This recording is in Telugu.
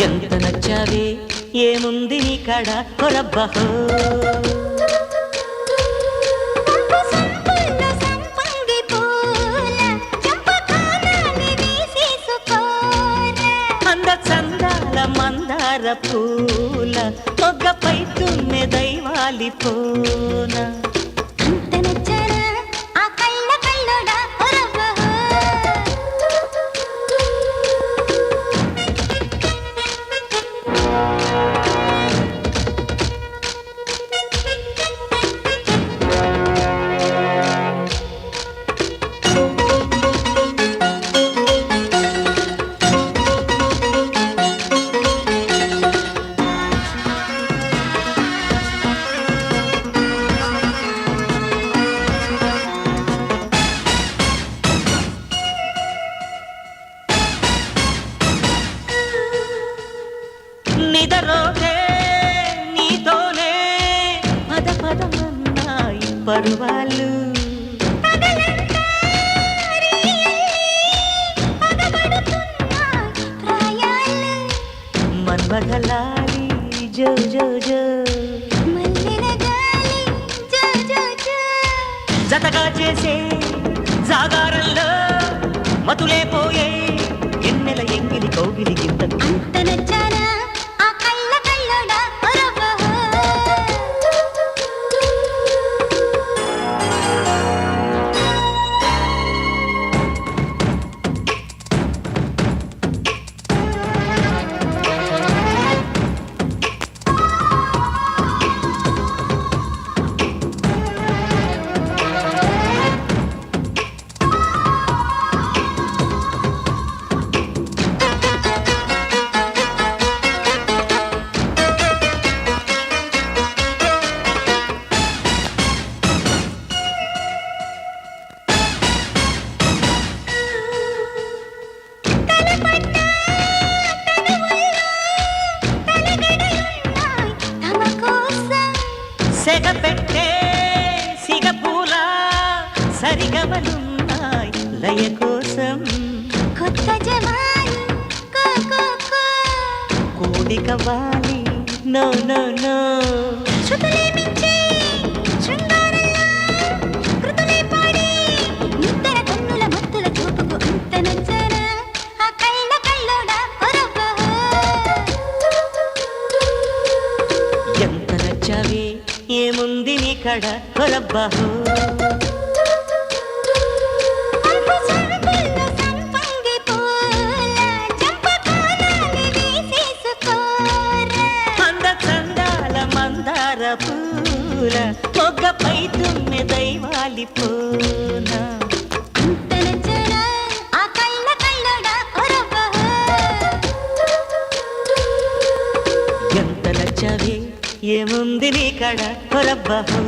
ఎంత నచ్చావే ఏముంది నీ కడ కొరబ్బహో అంద చందాల మందార పూల మొగ్గపై తుమ్మె దైవాలి పూన నిదరోగే నీతోనే పద పదమన్నాయి పరువాళ్ళు మన్మథలాలి జో జో జో జతగా చేసే జాగారంలో మతులే పోయే ఎన్నెల ఎంగిలి కౌగిలి గింతలు సెగపెట్టే సిగపూల సరిగమలున్నాయి లయ కోసం కొత్త జవాని కోడిక వాలి నో నో నో ఎంత నచ్చావే ఏముంది నీ కడ కొరబ్బహో అంద చందాల మందార పూల మొగ్గపై తుమ్మె దైవాలి పూన ఎంత నచ్చావే ఏముంది నీ కడ కొరబ్బహో